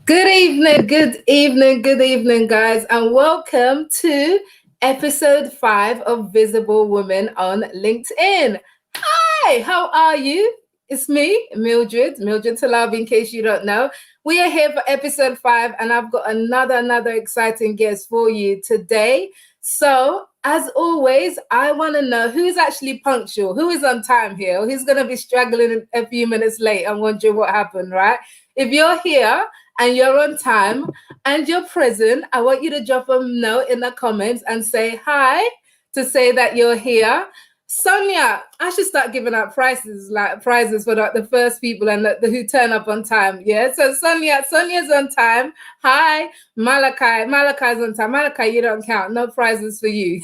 Good evening, guys, and welcome to episode 5 of Visible Women on LinkedIn. Hi, how are you? It's me, Mildred Talabi, in case you don't know. We are here for episode 5, and I've got another exciting guest for you today. So, as always, I want to know who's actually punctual, who is on time here, who's going to be struggling a few minutes late and wondering what happened, right? If you're here and you're on time and you're present, I want you to drop a note in the comments and say hi to say that you're here. Sonia, I should start giving out prizes for the first people and the who turn up on time. Yeah. So Sonia's on time. Hi, Malachi's on time. Malachi, you don't count. No prizes for you.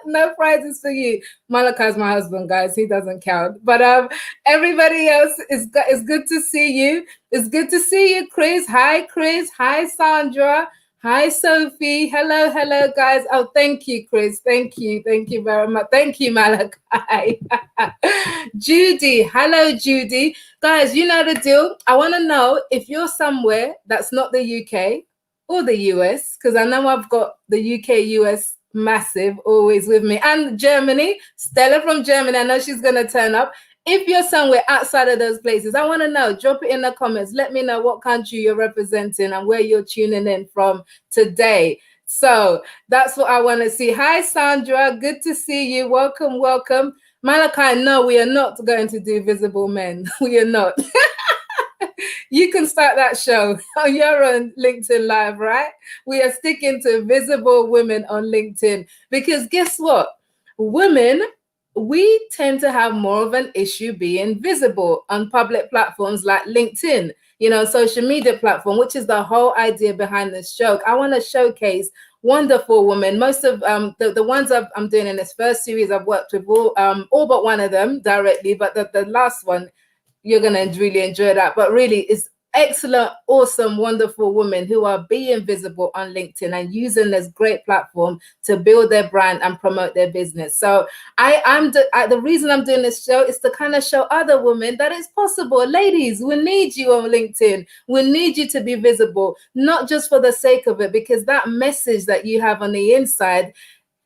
No prizes for you. Malachi's my husband, guys. He doesn't count. But everybody else is good to see you. It's good to see you, Chris. Hi, Chris. Hi, Sandra. Hi, Sophie. Hello, guys. Oh, thank you, Chris. Thank you very much. Thank you, Malachi. Judy. Hello, Judy. Guys, you know the deal. I want to know if you're somewhere that's not the UK or the US, because I know I've got the UK, US massive always with me, and Germany. Stella from Germany, I know she's gonna turn up. If you're somewhere outside of those places, I want to know. Drop it in the comments. Let me know what country you're representing and where you're tuning in from today. So that's what I want to see. Hi, Sandra. Good to see you. Welcome. Malachi, no, we are not going to do Visible Men. We are not. You can start that show on your own LinkedIn Live, right? We are sticking to Visible Women on LinkedIn because guess what? Women, we tend to have more of an issue being visible on public platforms like LinkedIn, social media platform, which is the whole idea behind this show. I want to showcase wonderful women. Most of the ones I'm doing in this first series, I've worked with all but one of them directly, but the last one, you're going to really enjoy that. But really, it's excellent, awesome, wonderful women who are being visible on LinkedIn and using this great platform to build their brand and promote their business. So the reason I'm doing this show is to kind of show other women that it's possible. Ladies, we need you on LinkedIn. We need you to be visible, not just for the sake of it, because that message that you have on the inside,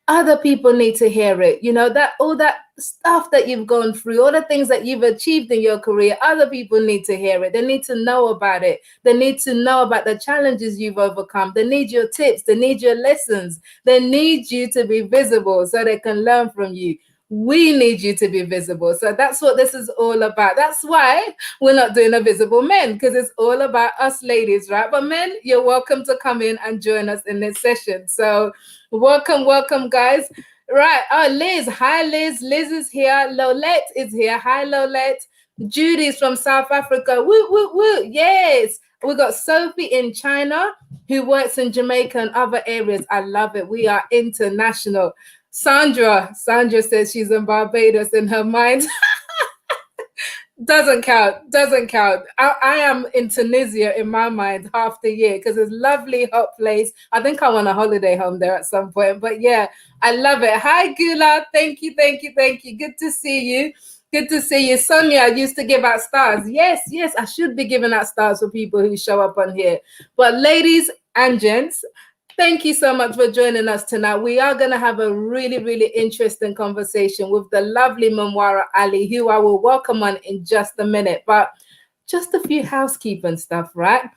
other people need to hear it. That all that stuff that you've gone through, all the things that you've achieved in your career, other people need to hear it. They need to know about it. They need to know about the challenges you've overcome. They need your tips. They need your lessons. They need you to be visible so they can learn from you. We need you to be visible. So that's what this is all about. That's why we're not doing a Visible Men, because it's all about us ladies, right? But men, you're welcome to come in and join us in this session. So welcome, guys. Right. Oh, Liz. Hi, Liz. Liz is here. Lolette is here. Hi, Lolette. Judy's from South Africa. Woo. Yes. We got Sophie in China, who works in Jamaica and other areas. I love it. We are international. Sandra says she's in Barbados in her mind. Doesn't count. I am in Tunisia in my mind half the year because it's a lovely hot place. I think I want a holiday home there at some point. But yeah, I love it. Hi, Gula. Thank you. Good to see you. Sonia used to give out stars. Yes, I should be giving out stars for people who show up on here. But ladies and gents, thank you so much for joining us tonight. We are going to have a really interesting conversation with the lovely Monwara Ali, who I will welcome on in just a minute. But just a few housekeeping stuff, right?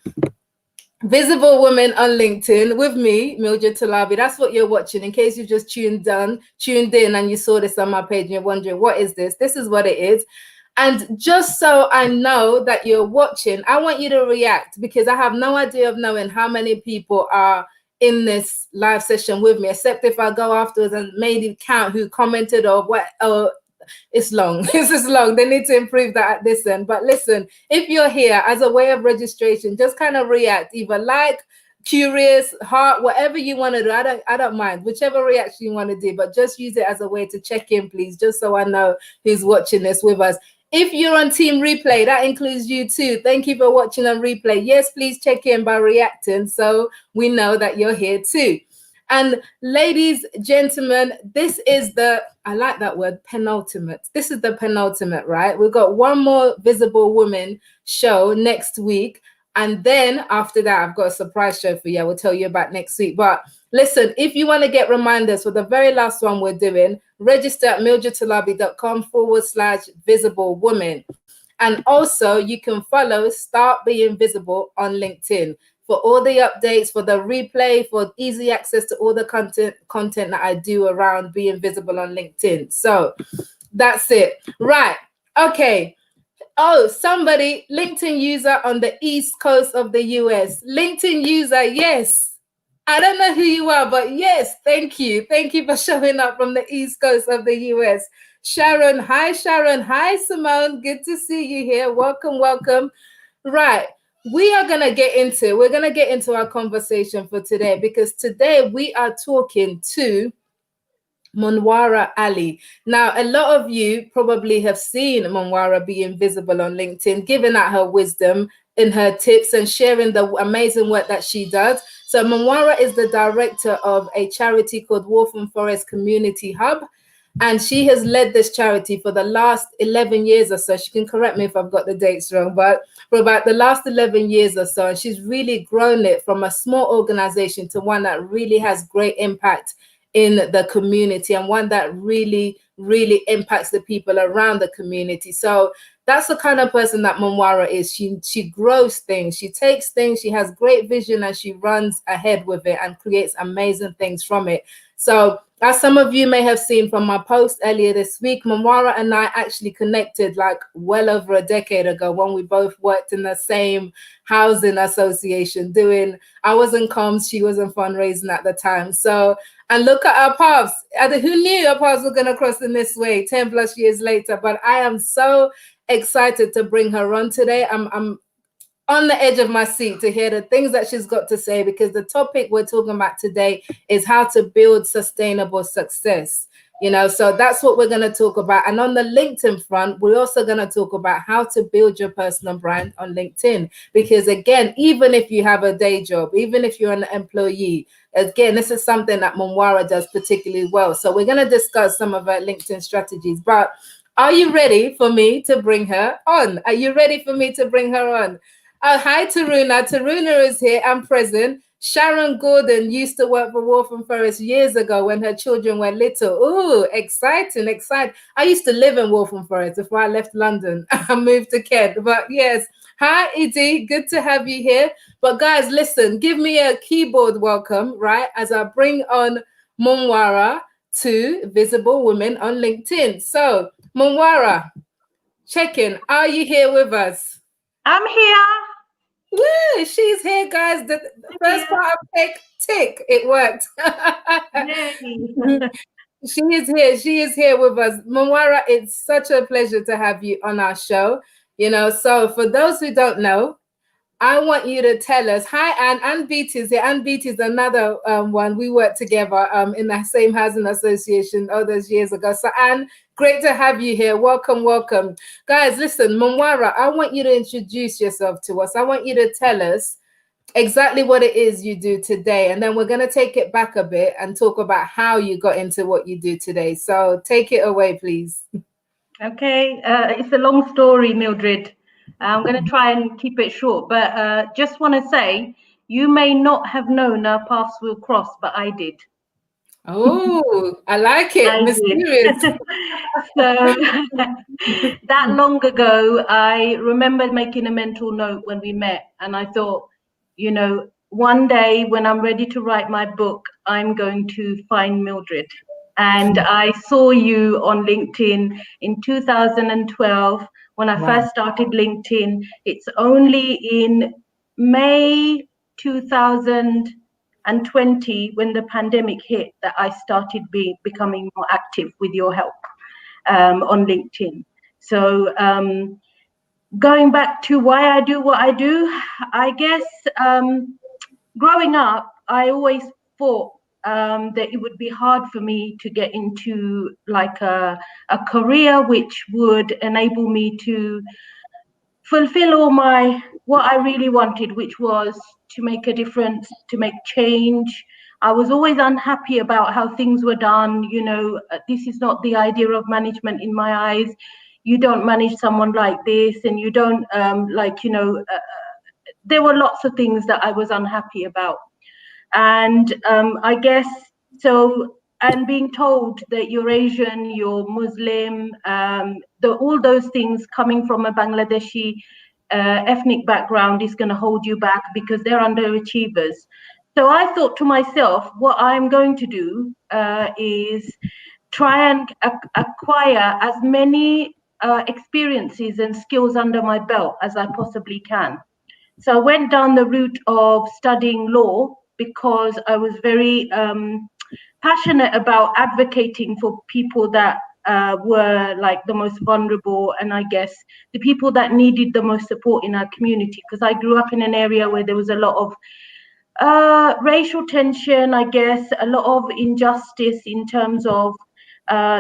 Visible Women on LinkedIn with me, Mildred Talabi. That's what you're watching. In case you just tuned in and you saw this on my page and you're wondering, what is this? This is what it is. And just so I know that you're watching, I want you to react, because I have no idea of knowing how many people are in this live session with me, except if I go afterwards and made it count who commented or what. It's long. This is long. They need to improve that at this end. But listen, if you're here as a way of registration, just kind of react, either like, curious, heart, whatever you want to do. I don't mind, whichever reaction you want to do, but just use it as a way to check in, please, just so I know who's watching this with us. If you're on Team Replay, that includes you too. Thank you for watching on Replay. Yes, please check in by reacting so we know that you're here too. And ladies, gentlemen, this is I like that word, penultimate. This is the penultimate, right? We've got one more Visible Women show next week. And then after that, I've got a surprise show for you. I will tell you about next week. But listen, if you want to get reminders for the very last one we're doing, register at mildredtalabi.com/visible woman. And also, you can follow Start Being Visible on LinkedIn for all the updates, for the replay, for easy access to all the content that I do around being visible on LinkedIn. So that's it. Right. Okay. Oh, somebody, LinkedIn user on the East Coast of the US. LinkedIn user, yes. I don't know who you are, but yes, thank you. Thank you for showing up from the East Coast of the US. Sharon, hi, Sharon. Hi, Simone. Good to see you here. Welcome, welcome. Right. We're going to get into our conversation for today, because today we are talking to Monwara Ali. Now, a lot of you probably have seen Monwara being visible on LinkedIn, giving out her wisdom in her tips and sharing the amazing work that she does. So Monwara is the director of a charity called Waltham Forest Community Hub. And she has led this charity for the last 11 years or so. She can correct me if I've got the dates wrong, but for about the last 11 years or so. And she's really grown it from a small organization to one that really has great impact in the community, and one that really, really impacts the people around the community. So that's the kind of person that Monwara is. She grows things, she takes things, she has great vision, and she runs ahead with it and creates amazing things from it. So as some of you may have seen from my post earlier this week, Monwara and I actually connected like well over a decade ago, when we both worked in the same housing association I was in comms, she was in fundraising at the time. So, and look at our paths. Who knew our paths were going to cross in this way 10 plus years later? But I am so excited to bring her on today. I'm on the edge of my seat to hear the things that she's got to say, because the topic we're talking about today is how to build sustainable success. So that's what we're going to talk about. And on the LinkedIn front, we're also going to talk about how to build your personal brand on LinkedIn. Because again, even if you have a day job, even if you're an employee, again, this is something that Monwara does particularly well. So we're going to discuss some of our LinkedIn strategies. But are you ready for me to bring her on? Are you ready for me to bring her on? Oh, hi, Taruna. Taruna is here and present. Sharon Gordon used to work for Waltham Forest years ago when her children were little. Ooh, exciting, exciting. I used to live in Waltham Forest before I left London. I moved to Kent. But yes, hi, Edie. Good to have you here. But guys, listen, give me a keyboard welcome, right, as I bring on Monwara to Visible Women on LinkedIn. So, Monwara, check in. Are you here with us? I'm here. Woo, she's here, guys. The first part of tick, it worked. She is here. She is here with us. Monwara, it's such a pleasure to have you on our show. So for those who don't know, I want you to tell us. Hi, Anne. Anne Beatty is here. Anne Beatty is another one. We worked together in the same housing association all those years ago. So, Anne, great to have you here. Welcome, welcome. Guys, listen, Monwara, I want you to introduce yourself to us. I want you to tell us exactly what it is you do today. And then we're going to take it back a bit and talk about how you got into what you do today. So take it away, please. Okay, it's a long story, Mildred. I'm going to try and keep it short, but just want to say, you may not have known our paths will cross, but I did. Oh, I like it. I Mysterious. did. So that long ago, I remember making a mental note when we met, and I thought, one day when I'm ready to write my book, I'm going to find Mildred. And I saw you on LinkedIn in 2012 when I first started LinkedIn. It's only in May 2020, when the pandemic hit, that I started becoming more active with your help on LinkedIn. So going back to why I do what I do, I guess growing up, I always thought that it would be hard for me to get into like a career which would enable me to fulfill all what I really wanted, which was to make a difference, to make change. I was always unhappy about how things were done. This is not the idea of management in my eyes. You don't manage someone like this, and you don't there were lots of things that I was unhappy about. And I guess so. And being told that you're Asian, you're Muslim, all those things coming from a Bangladeshi ethnic background is going to hold you back because they're underachievers. So I thought to myself, what I'm going to do is try and acquire as many experiences and skills under my belt as I possibly can. So I went down the route of studying law because I was very passionate about advocating for people that were like the most vulnerable, and I guess the people that needed the most support in our community. Because I grew up in an area where there was a lot of racial tension, I guess, a lot of injustice in terms of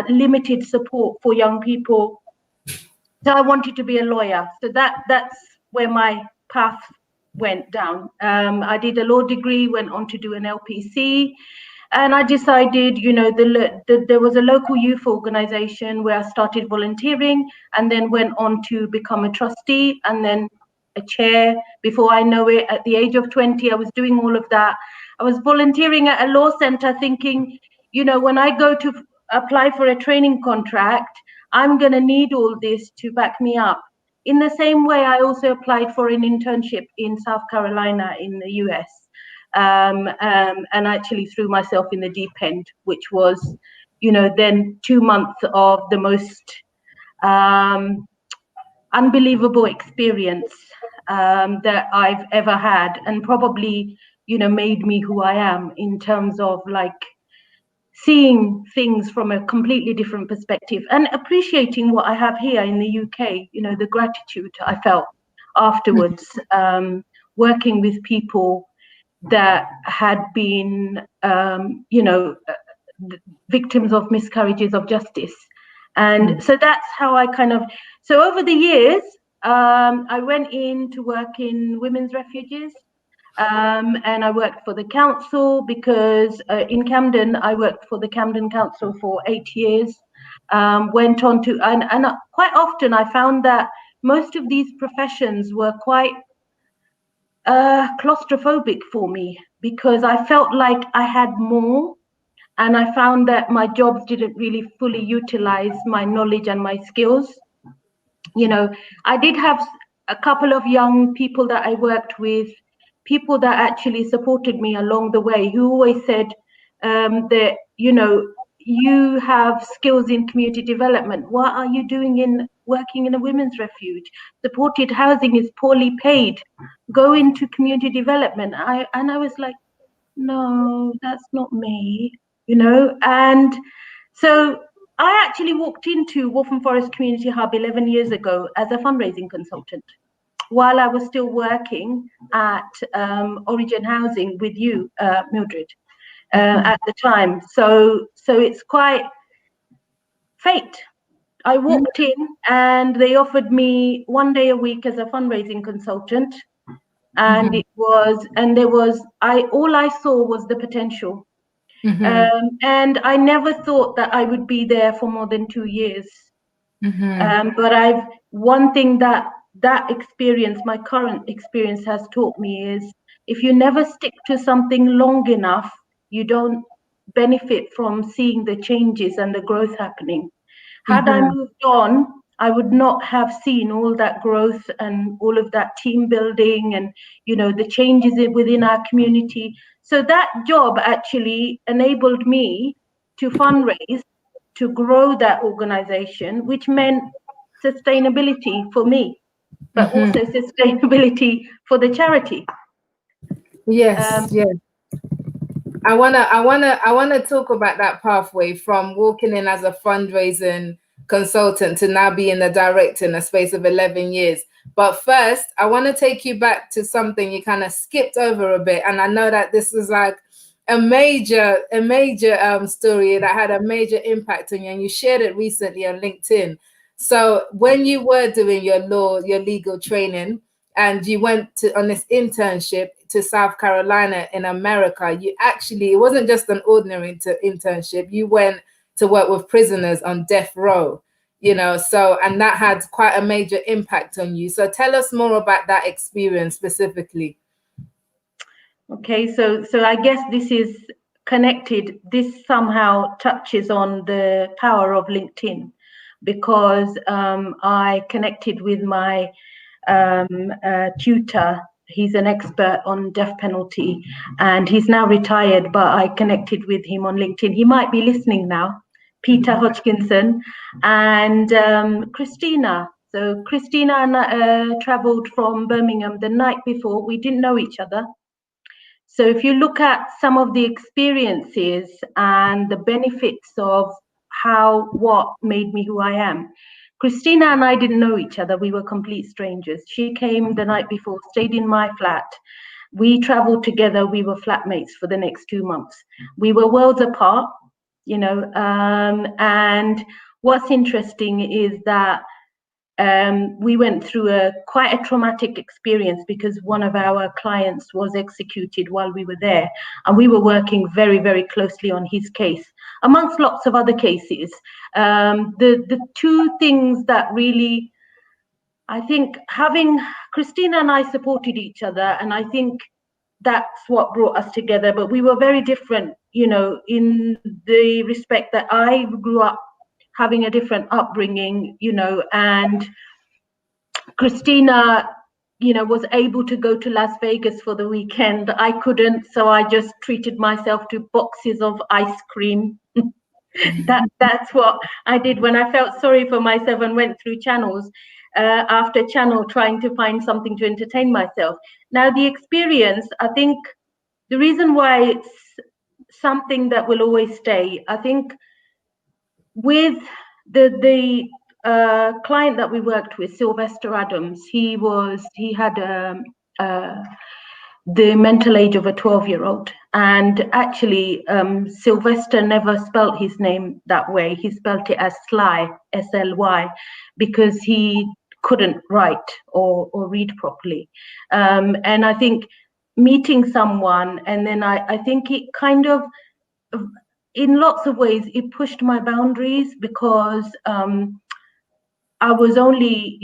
limited support for young people. So I wanted to be a lawyer. So that's where my path went down. I did a law degree, went on to do an LPC, and I decided, there was a local youth organization where I started volunteering and then went on to become a trustee and then a chair. Before I know it, at the age of 20, I was doing all of that. I was volunteering at a law center thinking, when I go to apply for a training contract, I'm going to need all this to back me up. In the same way, I also applied for an internship in South Carolina in the US. And actually threw myself in the deep end, which was, then 2 months of the most unbelievable experience that I've ever had, and probably, made me who I am in terms of like seeing things from a completely different perspective and appreciating what I have here in the UK, the gratitude I felt afterwards, working with people that had been, victims of miscarriages of justice. And so that's how I so over the years, I went in to work in women's refuges. And I worked for the council because in Camden, I worked for the Camden Council for 8 years. Went on to, and quite often I found that most of these professions were quite claustrophobic for me because I felt like I had more, and I found that my jobs didn't really fully utilize my knowledge and my skills. I did have a couple of young people that I worked with, people that actually supported me along the way, who always said that, you have skills in community development. What are you doing in working in a women's refuge? Supported housing is poorly paid. Go into community development. And I was like, no, that's not me, And so I actually walked into Waltham Forest Community Hub 11 years ago as a fundraising consultant while I was still working at Origin Housing with you, Mildred, at the time. So it's quite fate. I walked in and they offered me 1 day a week as a fundraising consultant. And all I saw was the potential. And I never thought that I would be there for more than 2 years. But one thing that experience, my current experience, has taught me is if you never stick to something long enough, you don't benefit from seeing the changes and the growth happening. Had I moved on, I would not have seen all that growth and all of that team building and, the changes within our community. So that job actually enabled me to fundraise, to grow that organization, which meant sustainability for me, but also sustainability for the charity. Yes, yes. I wanna talk about that pathway from walking in as a fundraising consultant to now being a director in a space of 11 years. But first, I want to take you back to something you kind of skipped over a bit, and I know that this is like a major story that had a major impact on you, and you shared it recently on LinkedIn. So when you were doing your legal training, and you went on this internship to South Carolina in America, it wasn't just an ordinary internship. You went to work with prisoners on death row, so, and that had quite a major impact on you. So tell us more about that experience specifically. Okay, so I guess this is connected. This somehow touches on the power of LinkedIn, because I connected with my tutor. He's an expert on death penalty, and he's now retired, but I connected with him on LinkedIn. He might be listening now. Peter Hodgkinson and Christina. So Christina and I traveled from Birmingham the night before. We didn't know each other. So if you look at some of the experiences and the benefits of what made me who I am, Christina and I didn't know each other. We were complete strangers. She came the night before, stayed in my flat. We traveled together. We were flatmates for the next 2 months. We were worlds apart, and what's interesting is that we went through quite a traumatic experience, because one of our clients was executed while we were there, and we were working very, very closely on his case, amongst lots of other cases. The two things that really, I think, having Christina and I supported each other, and I think that's what brought us together. But we were very different, in the respect that I grew up having a different upbringing, and Christina, was able to go to Las Vegas for the weekend. I couldn't, so I just treated myself to boxes of ice cream. That's what I did when I felt sorry for myself and went through channels after channel trying to find something to entertain myself. Now, the experience, I think the reason why it's something that will always stay, I think with the client that we worked with, Sylvester Adams, he had the mental age of a 12-year-old. And actually, Sylvester never spelt his name that way. He spelt it as Sly, S-L-Y, because he couldn't write or read properly. And I think meeting someone, and then I think it kind of, in lots of ways, it pushed my boundaries, because I was only,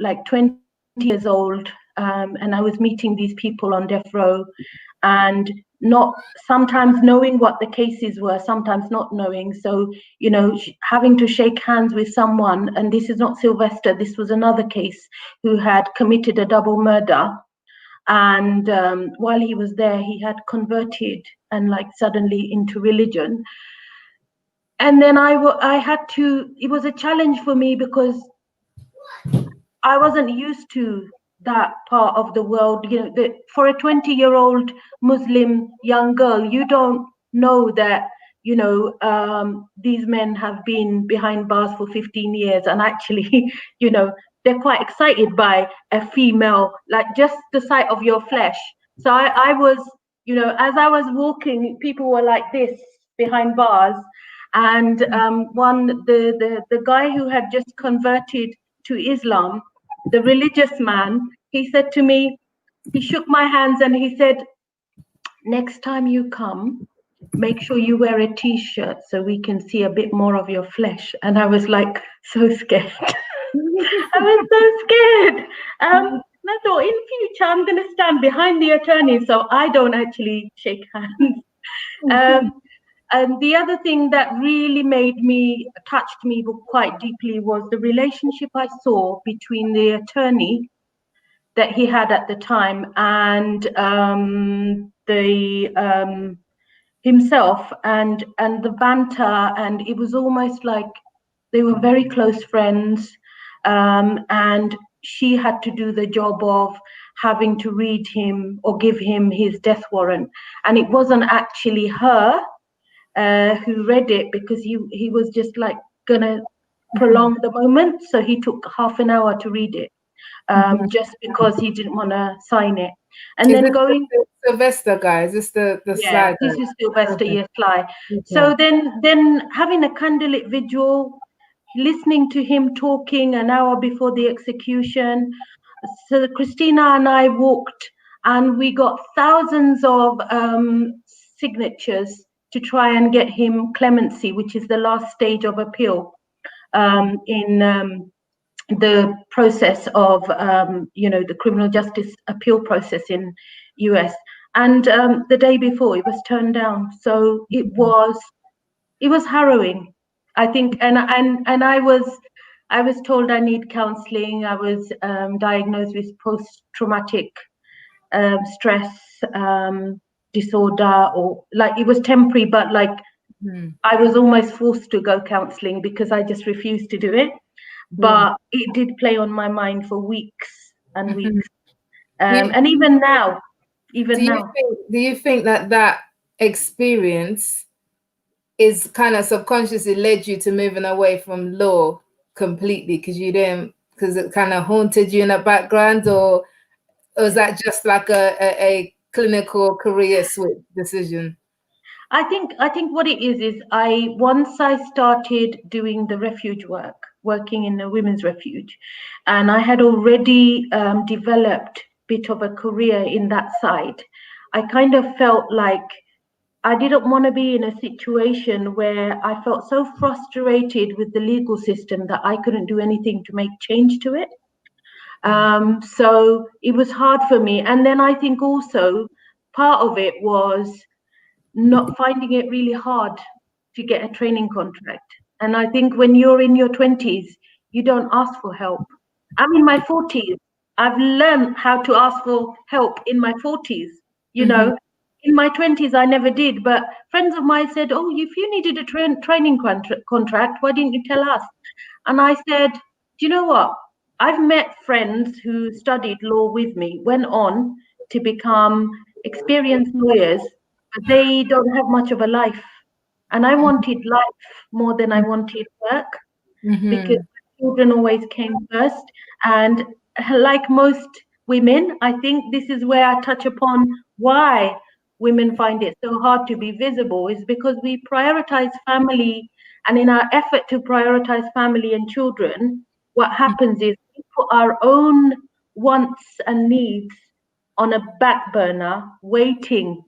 like 20 years old, and I was meeting these people on death row, and not sometimes knowing what the cases were, sometimes not knowing. So, having to shake hands with someone, and this is not Sylvester, this was another case, who had committed a double murder. And while he was there, he had converted and suddenly into religion. And then I had to, it was a challenge for me, because I wasn't used to that part of the world. For a 20-year-old Muslim young girl, you don't know that, these men have been behind bars for 15 years. And actually, they're quite excited by a female, like just the sight of your flesh. So I was, as I was walking, people were like this behind bars. And the guy who had just converted to Islam, the religious man, he said to me, he shook my hands and he said, "Next time you come, make sure you wear a t-shirt so we can see a bit more of your flesh." And I was like, so scared. I was so scared. And I thought, in future, I'm going to stand behind the attorney so I don't actually shake hands. And the other thing that really touched me quite deeply, was the relationship I saw between the attorney that he had at the time and himself, and the banter. And it was almost like they were very close friends. And she had to do the job of having to read him or give him his death warrant. And it wasn't actually her who read it, because he was just gonna prolong the moment, so he took half an hour to read it, just because he didn't want to sign it. And Is then this going the Sylvester guy? Is this the yeah, Sly this guy? is Sylvester, Okay. yes, Sly. Okay. So then having a candlelit vigil, listening to him talking an hour before the execution. So Christina and I walked, and we got thousands of signatures to try and get him clemency, which is the last stage of appeal. in the process of the criminal justice appeal process in US. And the day before, it was turned down. So it was harrowing, I think. And I was told I need counselling. I was diagnosed with post-traumatic stress disorder, or like it was temporary, but like I was almost forced to go counselling because I just refused to do it. Yeah. But it did play on my mind for weeks and Mhm. weeks. Do you, And even do you now. think that that experience is kind of subconsciously led you to moving away from law completely because you didn't, because it kind of haunted you in the background, or is that just like a clinical career switch decision? I think what it is I once I started doing the refuge work, working in a women's refuge, and I had already developed bit of a career in that side. I kind of felt like I didn't want to be in a situation where I felt so frustrated with the legal system that I couldn't do anything to make change to it. So it was hard for me. And then I think also part of it was not finding it really hard to get a training contract. And I think when you're in your 20s, you don't ask for help. I'm in my 40s. I've learned how to ask for help in my 40s. You Hmm. know, in my 20s, I never did. But friends of mine said, "Oh, if you needed a training contract, why didn't you tell us?" And I said, "Do you know what? I've met friends who studied law with me, went on to become experienced lawyers, but they don't have much of a life. And I wanted life more than I wanted work because Hmm. children always came first. And like most women, I think this is where I touch upon why women find it so hard to be visible is because we prioritize family. And in our effort to prioritize family and children, what happens is we put our own wants and needs on a back burner, waiting.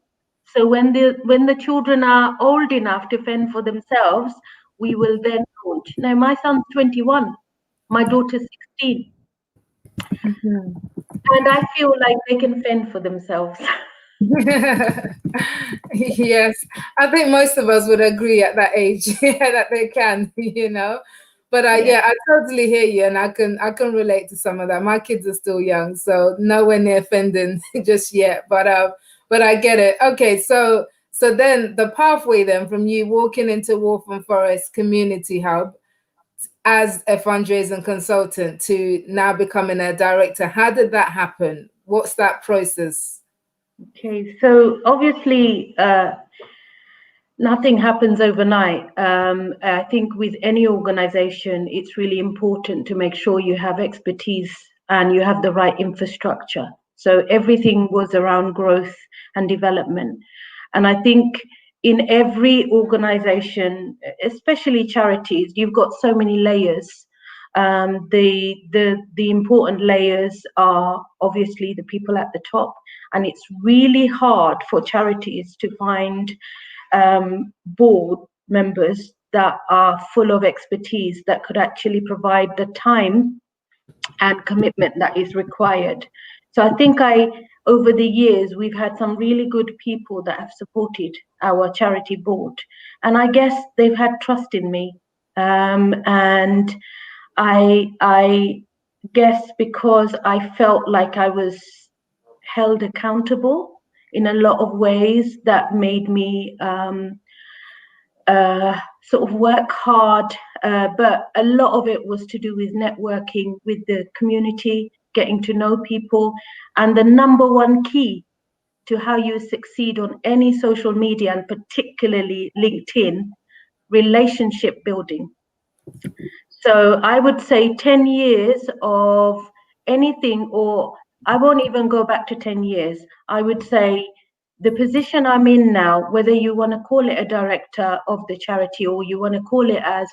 So when the children are old enough to fend for themselves, we will then launch. Now my son's 21, my daughter's 16, and I feel like they can fend for themselves. Yes, I think most of us would agree at that age, yeah, that they can, you know. But Yeah. yeah, I totally hear you, and I can relate to some of that. My kids are still young, so nowhere near offending just yet. But I get it. Okay, so then the pathway then from you walking into Waltham Forest Community Hub as a fundraising consultant to now becoming a director, how did that happen? What's that process? Okay, so obviously, nothing happens overnight. I think with any organization, it's really important to make sure you have expertise and you have the right infrastructure. So everything was around growth and development. And I think in every organization, especially charities, you've got so many layers. The important layers are obviously the people at the top, and it's really hard for charities to find board members that are full of expertise that could actually provide the time and commitment that is required. So I think over the years, we've had some really good people that have supported our charity board. And I guess they've had trust in me. And I guess because I felt like I was held accountable in a lot of ways that made me sort of work hard, but a lot of it was to do with networking with the community, getting to know people, and the number one key to how you succeed on any social media, and particularly LinkedIn, relationship building. So I would say 10 years of anything, or I won't even go back to 10 years. I would say the position I'm in now, whether you want to call it a director of the charity or you want to call it as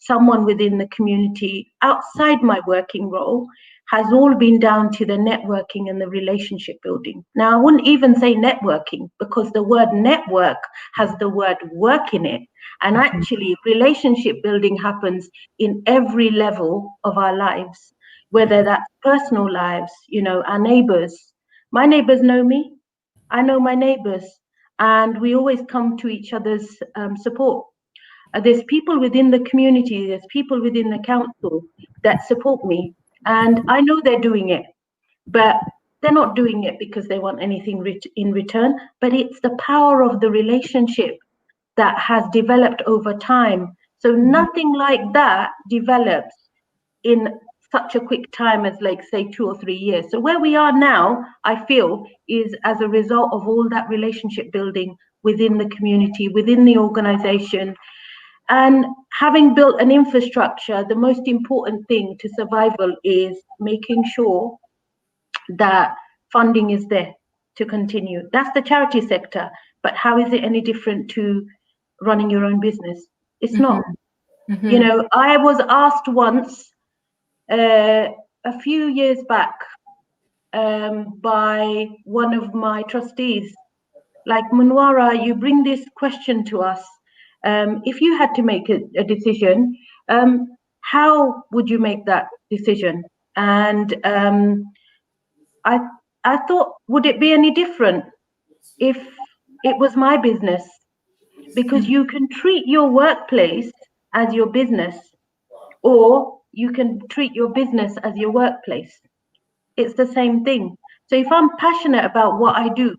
someone within the community outside my working role has all been down to the networking and the relationship building. Now, I wouldn't even say networking because the word network has the word work in it. And actually, relationship building happens in every level of our lives, whether that's personal lives, our neighbors. My neighbors know me. I know my neighbors. And we always come to each other's support. There's people within the community, there's people within the council that support me. And I know they're doing it, but they're not doing it because they want anything in return, but it's the power of the relationship that has developed over time. So nothing like that develops in such a quick time as, like, say, 2 or 3 years. So where we are now, I feel, is as a result of all that relationship building within the community, within the organization. And having built an infrastructure, the most important thing to survival is making sure that funding is there to continue. That's the charity sector. But how is it any different to running your own business? It's not. I was asked once, a few years back, by one of my trustees, like, Monwara, you bring this question to us. If you had to make a decision, how would you make that decision? And I thought, would it be any different if it was my business? Because you can treat your workplace as your business, or you can treat your business as your workplace. It's the same thing. So if I'm passionate about what I do,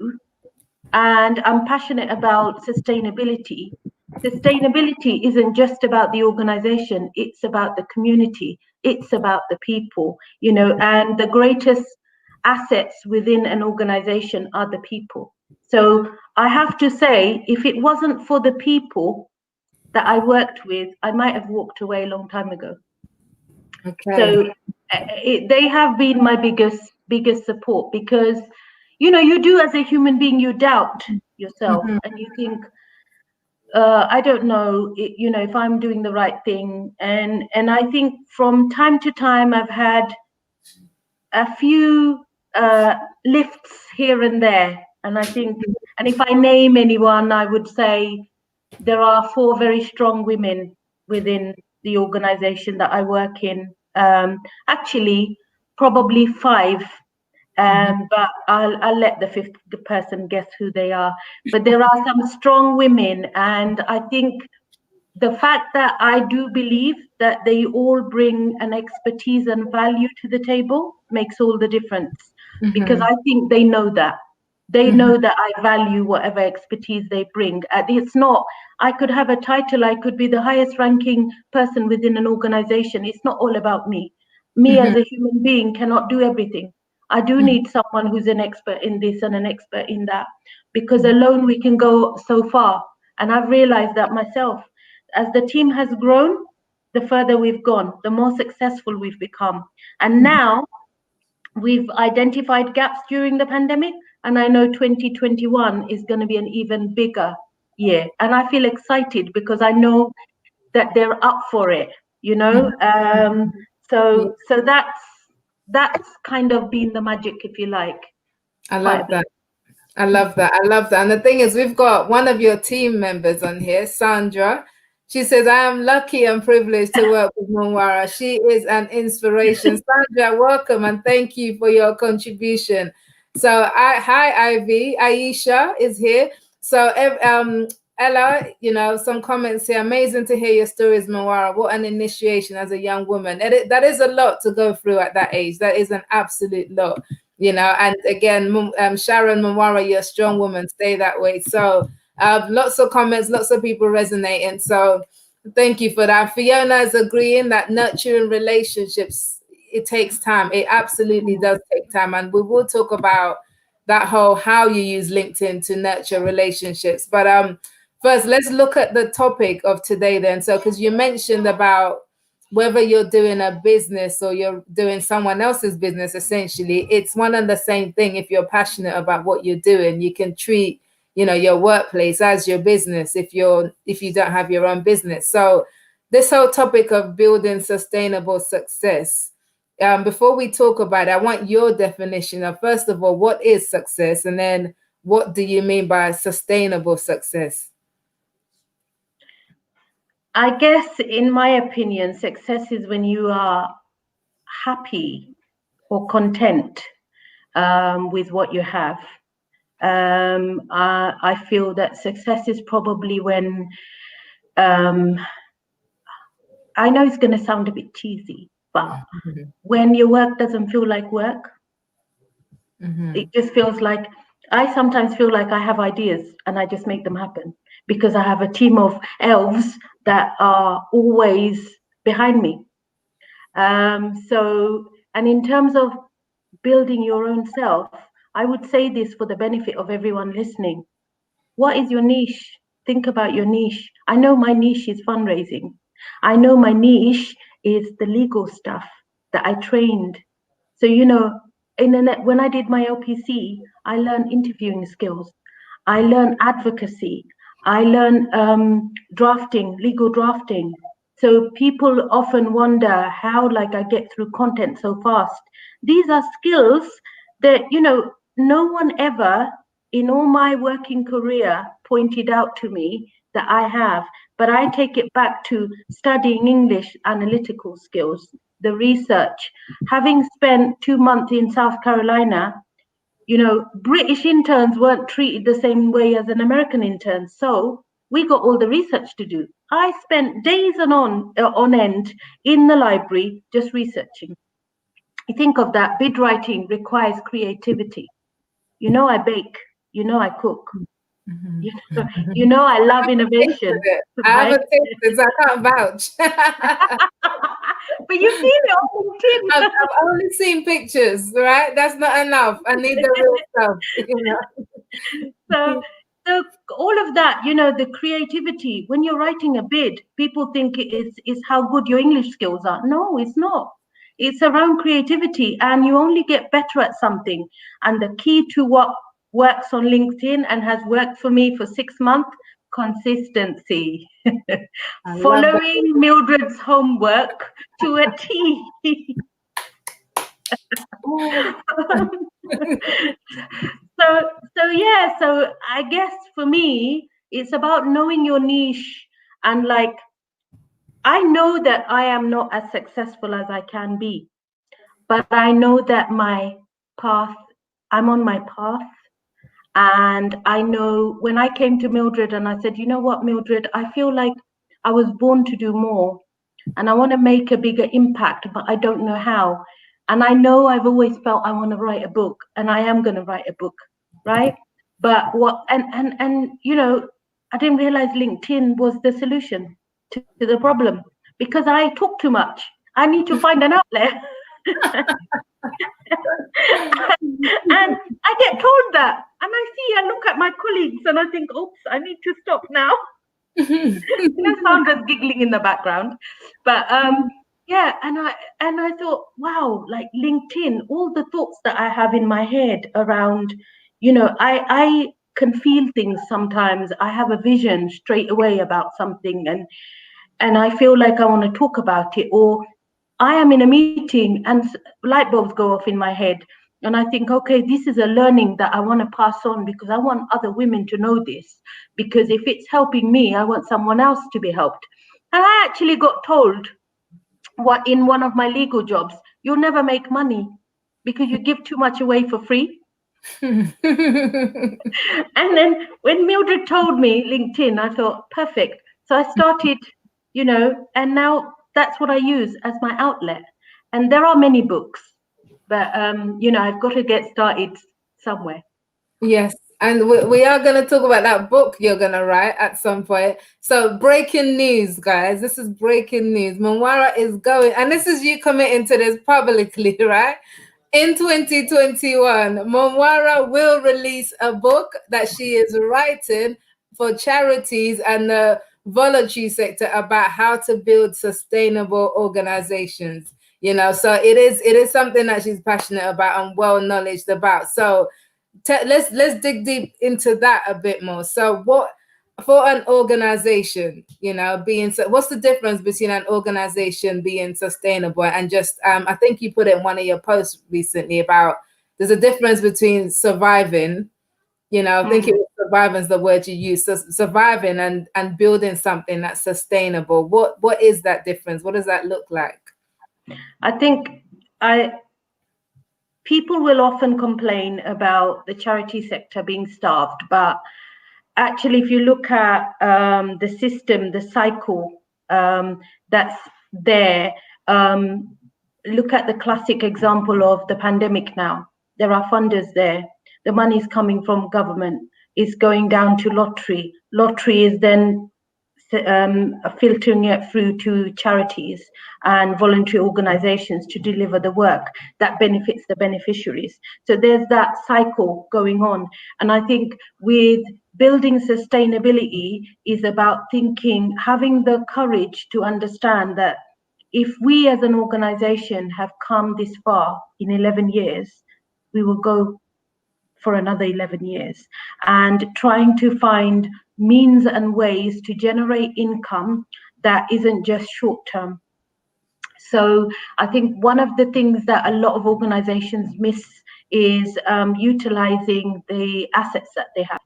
and I'm passionate about sustainability. Sustainability isn't just about the organization, it's about the community, it's about the people, and the greatest assets within an organization are the people. So I have to say, if it wasn't for the people that I worked with, I might have walked away a long time ago. Okay. So they have been my biggest support, because you do, as a human being, you doubt yourself, and you think, I don't know, if I'm doing the right thing. And I think from time to time I've had a few lifts here and there. And I think, and if I name anyone, I would say there are 4 very strong women within the organization that I work in. Actually, probably 5. But I'll let the 5th person guess who they are. But there are some strong women, and I think the fact that I do believe that they all bring an expertise and value to the table makes all the difference, because I think they know that. They know that I value whatever expertise they bring. It's not, I could have a title, I could be the highest ranking person within an organization. It's not all about me. Me as a human being cannot do everything. I do need someone who's an expert in this and an expert in that, because alone we can go so far. And I've realized that myself. As the team has grown, the further we've gone, the more successful we've become. And now we've identified gaps during the pandemic, and I know 2021 is going to be an even bigger year. And I feel excited because I know that they're up for it, So that's kind of been the magic, if you like. I love that. I love that. I love that. And the thing is, we've got one of your team members on here, Sandra. She says, I am lucky and privileged to work with Monwara. She is an inspiration. Sandra, welcome and thank you for your contribution. So, hi, Ivy. Aisha is here. So, Ella, some comments here. Amazing to hear your stories, Monwara. What an initiation as a young woman. That is a lot to go through at that age. That is an absolute lot. And again, Sharon, Monwara, you're a strong woman. Stay that way. So lots of comments, lots of people resonating. So thank you for that. Fiona is agreeing that nurturing relationships, it takes time. It absolutely does take time. And we will talk about that whole how you use LinkedIn to nurture relationships. But first, let's look at the topic of today then. So because you mentioned about whether you're doing a business or you're doing someone else's business, essentially, it's one and the same thing. If you're passionate about what you're doing, you can treat, your workplace as your business if you don't have your own business. So this whole topic of building sustainable success. Before we talk about it, I want your definition of, first of all, what is success, and then what do you mean by sustainable success? I guess, in my opinion, success is when you are happy or content with what you have. I feel that success is probably when, I know it's going to sound a bit cheesy, but when your work doesn't feel like work, it just feels like, I sometimes feel like I have ideas and I just make them happen because I have a team of elves that are always behind me. And in terms of building your own self, I would say this for the benefit of everyone listening. What is your niche? Think about your niche. I know my niche is fundraising. I know my niche is the legal stuff that I trained. So, when I did my LPC, I learned interviewing skills. I learned advocacy. I learned drafting, legal drafting. So people often wonder how, like, I get through content so fast. These are skills that, no one ever in all my working career pointed out to me that I have. But I take it back to studying English, analytical skills, the research. Having spent 2 months in South Carolina, British interns weren't treated the same way as an American intern. So we got all the research to do. I spent days on end in the library just researching. You think of that, bid writing requires creativity. I bake, I cook, I love innovation, I right? haven't tasted, so I can't vouch. But you've seen it on LinkedIn. I've only seen pictures, right? That's not enough. I need the real stuff. So, so all of that, the creativity. When you're writing a bid, people think is how good your English skills are. No, it's not. It's around creativity, and you only get better at something. And the key to what works on LinkedIn and has worked for me for 6 months, consistency. Following Mildred's homework to a T. So I guess for me, it's about knowing your niche, and, like, I know that I am not as successful as I can be, but I know that I'm on my path. And I know when I came to Mildred and I said, you know what, Mildred, I feel like I was born to do more and I want to make a bigger impact, but I don't know how. And I know I've always felt I want to write a book, and I am going to write a book, right? But I didn't realize LinkedIn was the solution to the problem, because I talk too much. I need to find an outlet. And I get told that, and I look at my colleagues and I think, oops, I need to stop now. Sandra giggling in the background, but and I thought, wow, like LinkedIn, all the thoughts that I have in my head around, I can feel things sometimes. I have a vision straight away about something, and I feel like I want to talk about it, or I am in a meeting and light bulbs go off in my head. And I think, okay, this is a learning that I want to pass on, because I want other women to know this. Because if it's helping me, I want someone else to be helped. And I actually got told, in one of my legal jobs, you'll never make money because you give too much away for free. And then when Mildred told me LinkedIn, I thought, perfect. So I started, and now that's what I use as my outlet. And there are many books, but I've got to get started somewhere. Yes, and we are going to talk about that book you're going to write at some point. So, breaking news, guys. This is breaking news. Monwara is going, and this is you committing to this publicly, right? In 2021, Monwara will release a book that she is writing for charities and the voluntary sector about how to build sustainable organizations. So it is something that she's passionate about and well knowledgeable about. So let's dig deep into that a bit more. So for an organization, being what's the difference between an organization being sustainable and just I think you put it in one of your posts recently about there's a difference between surviving, I think it was surviving is the word you use, so surviving and building something that's sustainable. What is that difference? What does that look like? I think people will often complain about the charity sector being starved, but actually, if you look at the system, the cycle that's there, look at the classic example of the pandemic now. There are funders there. The money is coming from government. It's going down to lottery. Lottery is then filtering it through to charities and voluntary organizations to deliver the work that benefits the beneficiaries. So there's that cycle going on. And I think with building sustainability is about thinking, having the courage to understand that if we as an organization have come this far in 11 years, we will go for another 11 years, and trying to find means and ways to generate income that isn't just short term. So I think one of the things that a lot of organizations miss is utilizing the assets that they have.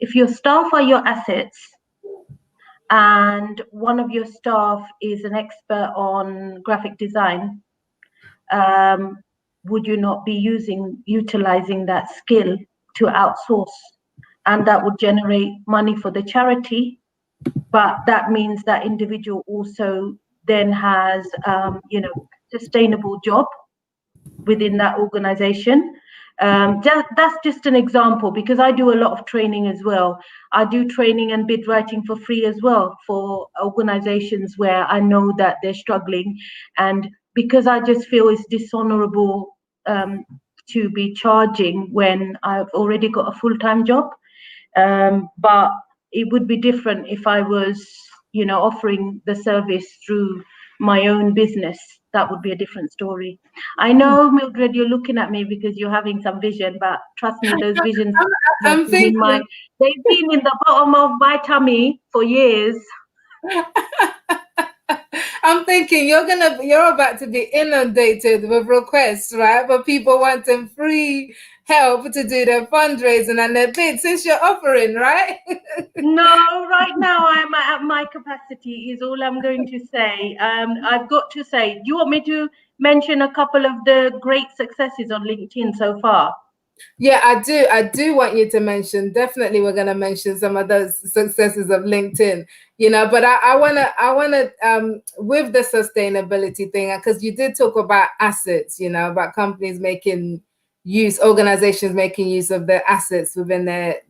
If your staff are your assets and one of your staff is an expert on graphic design, would you not be utilizing that skill to outsource? And that would generate money for the charity, but that means that individual also then has sustainable job within that organization. That's just an example, because I do a lot of training as well. I do training and bid writing for free as well for organizations where I know that they're struggling, and because I just feel it's dishonorable to be charging when I've already got a full-time job. But it would be different if I was, offering the service through my own business. That would be a different story. I know, Mildred, you're looking at me because you're having some vision, but trust me, those visions have I'm been thinking. they've been in the bottom of my tummy for years. I'm thinking you're about to be inundated with requests, right? For people wanting free help to do their fundraising and their bid since you're offering, right? No, right now I'm at my capacity is all I'm going to say. I've got to say, do you want me to mention a couple of the great successes on LinkedIn so far? Yeah, I do. I do want you to mention. Definitely, we're going to mention some of those successes of LinkedIn. But I wanna with the sustainability thing, because you did talk about assets. About companies organizations making use of their assets within their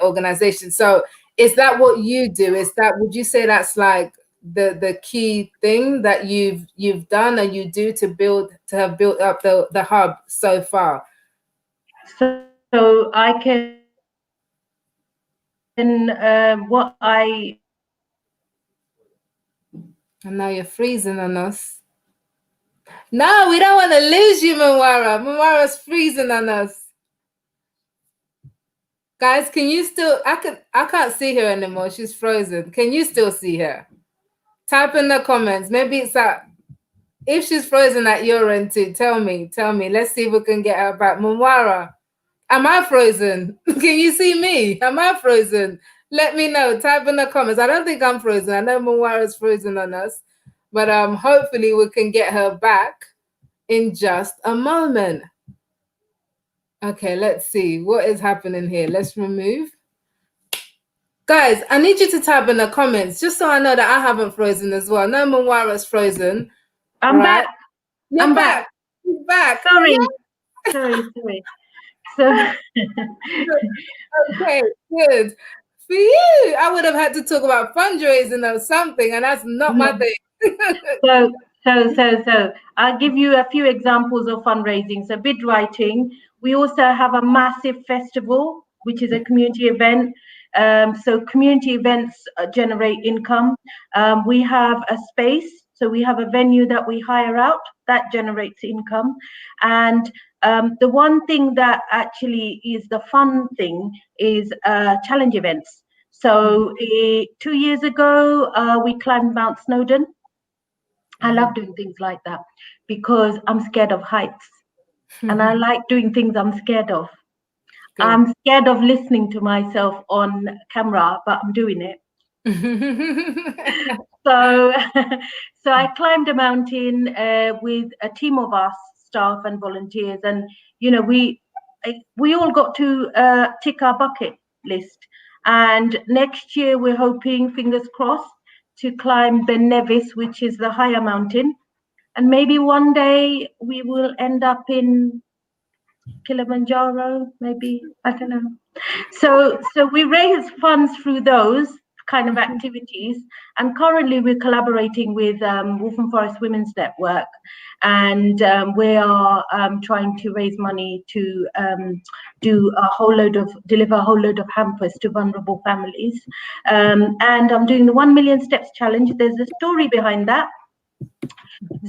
organization. So, is that what you do? Would you say that's like the key thing that you've done and you do to have built up the hub so far? So I can what I And now you're freezing on us. No, we don't want to lose you, Monwara. Monwara's freezing on us. Guys, can you still? I can't see her anymore. She's frozen. Can you still see her? Type in the comments. Maybe it's that. If she's frozen at your end too, tell me. Let's see if we can get her back. Monwara, am I frozen? Can you see me? Am I frozen? Let me know. Type in the comments. I don't think I'm frozen. I know Monwara's frozen on us, but hopefully we can get her back in just a moment. Okay, let's see what is happening here. Let's remove. Guys, I need you to type in the comments just so I know that I haven't frozen as well. No, Monwara's frozen. I'm Right? back. You're I'm back. back. You're back. Sorry. Yeah. Sorry. So Okay, good. For you, I would have had to talk about fundraising or something, and that's not my no. thing. So I'll give you a few examples of fundraising. So bid writing. We also have a massive festival, which is a community event. So community events generate income. We have a space. So we have a venue that we hire out that generates income. And the one thing that actually is the fun thing is challenge events. So 2 years ago, we climbed Mount Snowdon. I love doing things like that because I'm scared of heights, and I like doing things I'm scared of. Good. I'm scared of listening to myself on camera, but I'm doing it. So, so I climbed a mountain with a team of us, staff and volunteers, and we all got to tick our bucket list. And next year, we're hoping, fingers crossed, to climb Ben Nevis, which is the higher mountain, and maybe one day we will end up in Kilimanjaro, maybe, I don't know. So we raise funds through those kind of activities, and currently we're collaborating with Wolfen Forest Women's Network, and we are trying to raise money to deliver a whole load of hampers to vulnerable families, and I'm doing the 1 million steps challenge. There's a story behind that.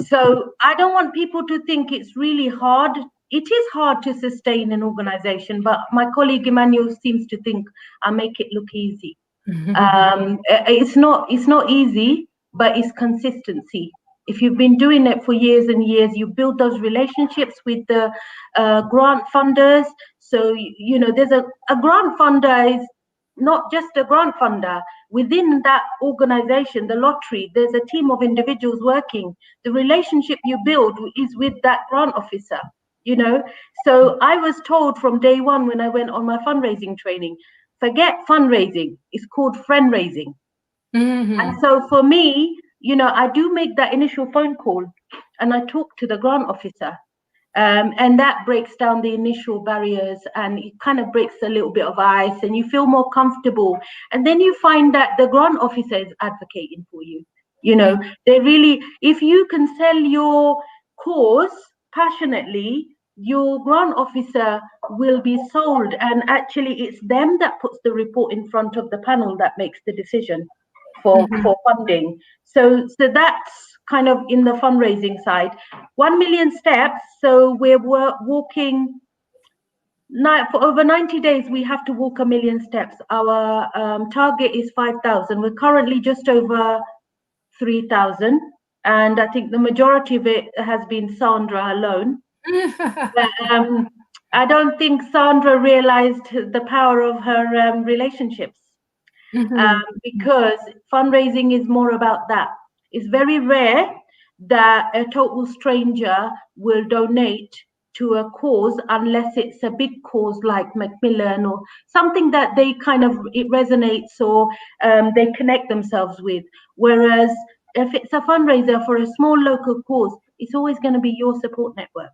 So I don't want people to think it's really hard. It is hard to sustain an organization, but my colleague Emmanuel seems to think I make it look easy. It's not easy, but it's consistency. If you've been doing it for years and years, you build those relationships with the grant funders. So there's a grant funder is not just a grant funder. Within that organization, the lottery, there's a team of individuals working. The relationship you build is with that grant officer. So I was told from day one when I went on my fundraising training, forget fundraising, it's called friend raising. And so for me, I do make that initial phone call and I talk to the grant officer. And that breaks down the initial barriers, and it kind of breaks a little bit of ice, and you feel more comfortable. And then you find that the grant officer is advocating for you. They really, if you can sell your cause passionately, your grant officer will be sold. And actually, it's them that puts the report in front of the panel that makes the decision for funding. So that's kind of in the fundraising side. 1 million steps. So we're walking for over 90 days. We have to walk 1 million steps. Our target is 5,000. We're currently just over 3,000, and I think the majority of it has been Sandra alone. But, I don't think Sandra realized the power of her relationships. Because fundraising is more about that. It's very rare that a total stranger will donate to a cause unless it's a big cause like Macmillan or something that they kind of, it resonates or they connect themselves with. Whereas if it's a fundraiser for a small local cause, it's always going to be your support network.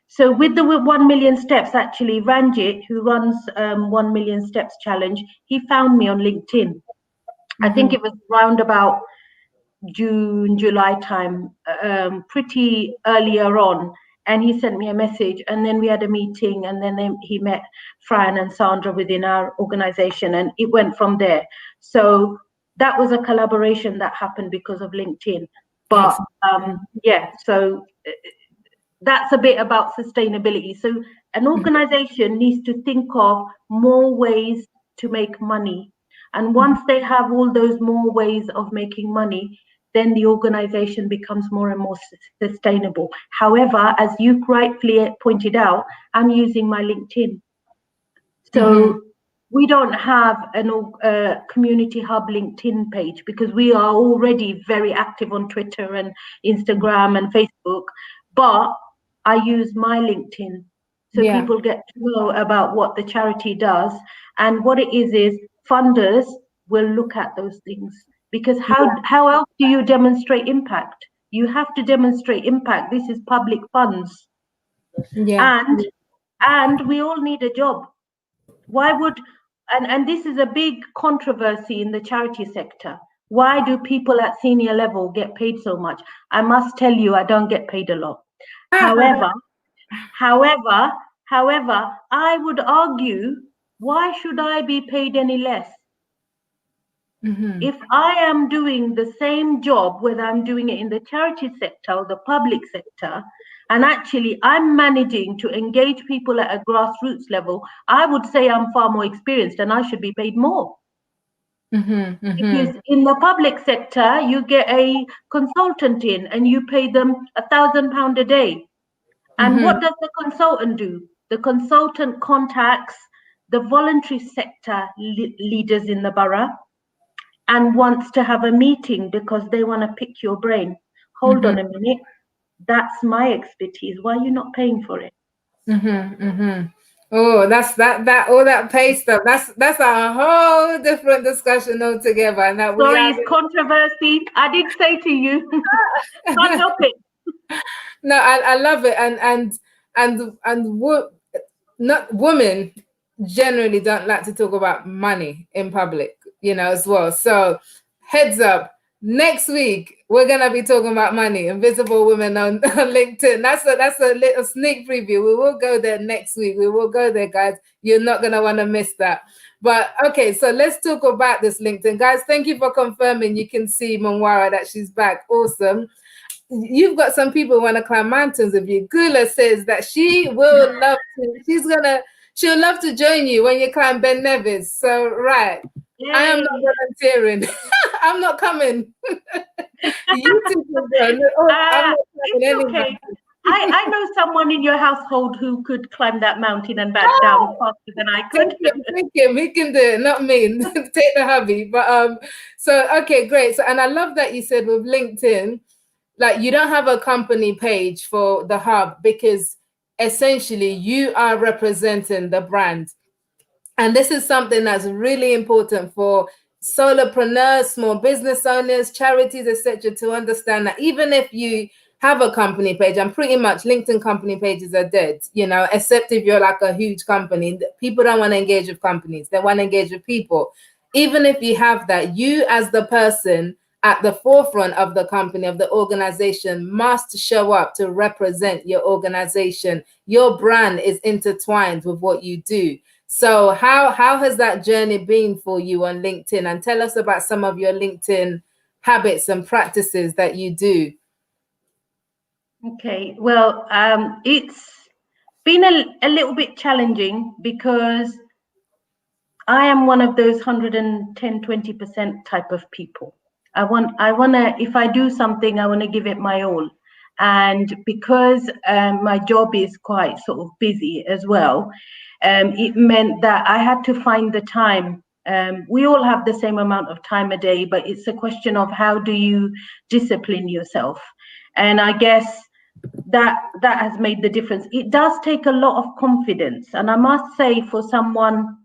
So with the 1 million steps, actually, Ranjit, who runs 1 million steps challenge, he found me on LinkedIn. I think it was around about June, July time, pretty earlier on. And he sent me a message, and then we had a meeting, and then he met Fran and Sandra within our organization, and it went from there. So that was a collaboration that happened because of LinkedIn. But so that's a bit about sustainability. So an organization needs to think of more ways to make money. And once they have all those more ways of making money, then the organization becomes more and more sustainable. However, as you rightfully pointed out, I'm using my LinkedIn. So we don't have a community hub LinkedIn page because we are already very active on Twitter and Instagram and Facebook. But I use my LinkedIn so people get to know about what the charity does. And what it is funders will look at those things, because how else do you demonstrate impact? You have to demonstrate impact. This is public funds. And we all need a job. Why would, and this is a big controversy in the charity sector. Why do people at senior level get paid so much? I must tell you, I don't get paid a lot. However, I would argue, why should I be paid any less? If I am doing the same job, whether I'm doing it in the charity sector or the public sector, and actually I'm managing to engage people at a grassroots level, I would say I'm far more experienced and I should be paid more. Because in the public sector, you get a consultant in and you pay them £1,000 a day. And what does the consultant do? The consultant contacts the voluntary sector leaders in the borough and wants to have a meeting because they want to pick your brain. Hold on a minute. That's my expertise. Why are you not paying for it? Oh, that all that pay stuff. That's a whole different discussion altogether. And that we Sorry, are. it's controversy. I did say to you, can't help it. No, I love it, and not women generally don't like to talk about money in public, as well. So heads up, next week we're gonna be talking about money, invisible women on LinkedIn. That's a little sneak preview. We will go there next week. We will go there, guys. You're not gonna want to miss that. But okay, so let's talk about this LinkedIn, guys. Thank you for confirming. You can see Monwara that she's back. Awesome. You've got some people who want to climb mountains with you. Gula says that she will love to. She'll love to join you when you climb Ben Nevis. So right, Yay. I am not volunteering. I'm not coming. You two can go. I'm not coming anyway. I know someone in your household who could climb that mountain and back down faster than I could. Take him. He can do it, not me. Take the hubby. But so okay, great. So and I love that you said with LinkedIn, like you don't have a company page for the hub because essentially you are representing the brand. And this is something that's really important for solopreneurs, small business owners, charities, etc., to understand that even if you have a company page, and pretty much LinkedIn company pages are dead, except if you're like a huge company. People don't want to engage with companies, they want to engage with people. Even if you have that, you as the person at the forefront of the company, of the organization, must show up to represent your organization. Your brand is intertwined with what you do. So how has that journey been for you on LinkedIn? And tell us about some of your LinkedIn habits and practices that you do. Okay, well, it's been a little bit challenging because I am one of those 110, 20% type of people. I want to, if I do something, I want to give it my all. And because my job is quite sort of busy as well, it meant that I had to find the time. We all have the same amount of time a day, but it's a question of how do you discipline yourself. And I guess that has made the difference. It does take a lot of confidence. And I must say, for someone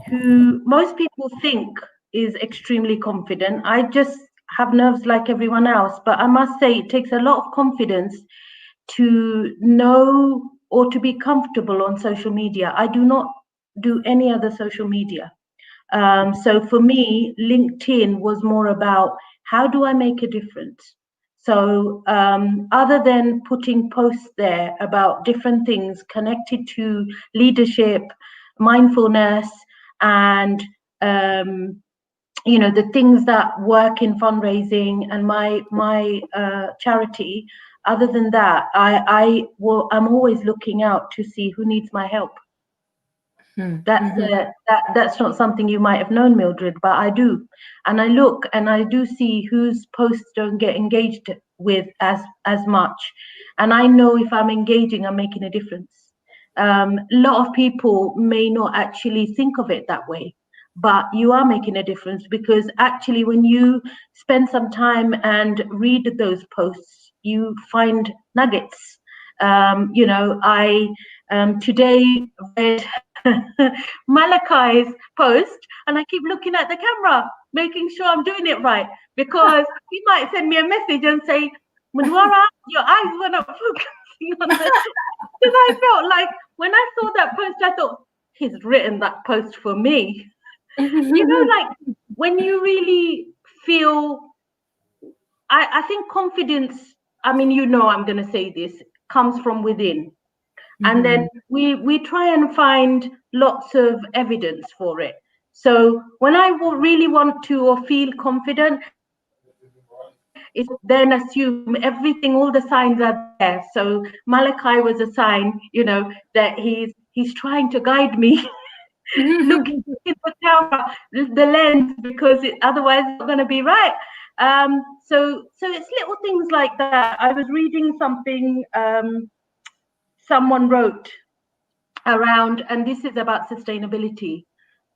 who most people think is extremely confident, I just have nerves like everyone else. But I must say, it takes a lot of confidence to know or to be comfortable on social media. I do not do any other social media. So for me, LinkedIn was more about how do I make a difference? So other than putting posts there about different things connected to leadership, mindfulness, and the things that work in fundraising and my charity. Other than that, I'm always looking out to see who needs my help. That's not something you might have known, Mildred, but I do, and I look and I do see whose posts don't get engaged with as much, and I know if I'm engaging, I'm making a difference. A lot of people may not actually think of it that way, but you are making a difference because actually when you spend some time and read those posts, you find nuggets. I today read Malachi's post and I keep looking at the camera, making sure I'm doing it right, because he might send me a message and say, Monwara, your eyes were not focusing on this. Because I felt like when I saw that post, I thought, he's written that post for me. Like when you really feel, I think confidence, I'm going to say this, comes from within. And then we try and find lots of evidence for it. So when I really want to or feel confident, it's then assume everything, all the signs are there. So Malachi was a sign, that he's trying to guide me, looking at the camera, the lens, because otherwise it's not going to be right. So it's little things like that. I was reading something someone wrote around, and this is about sustainability.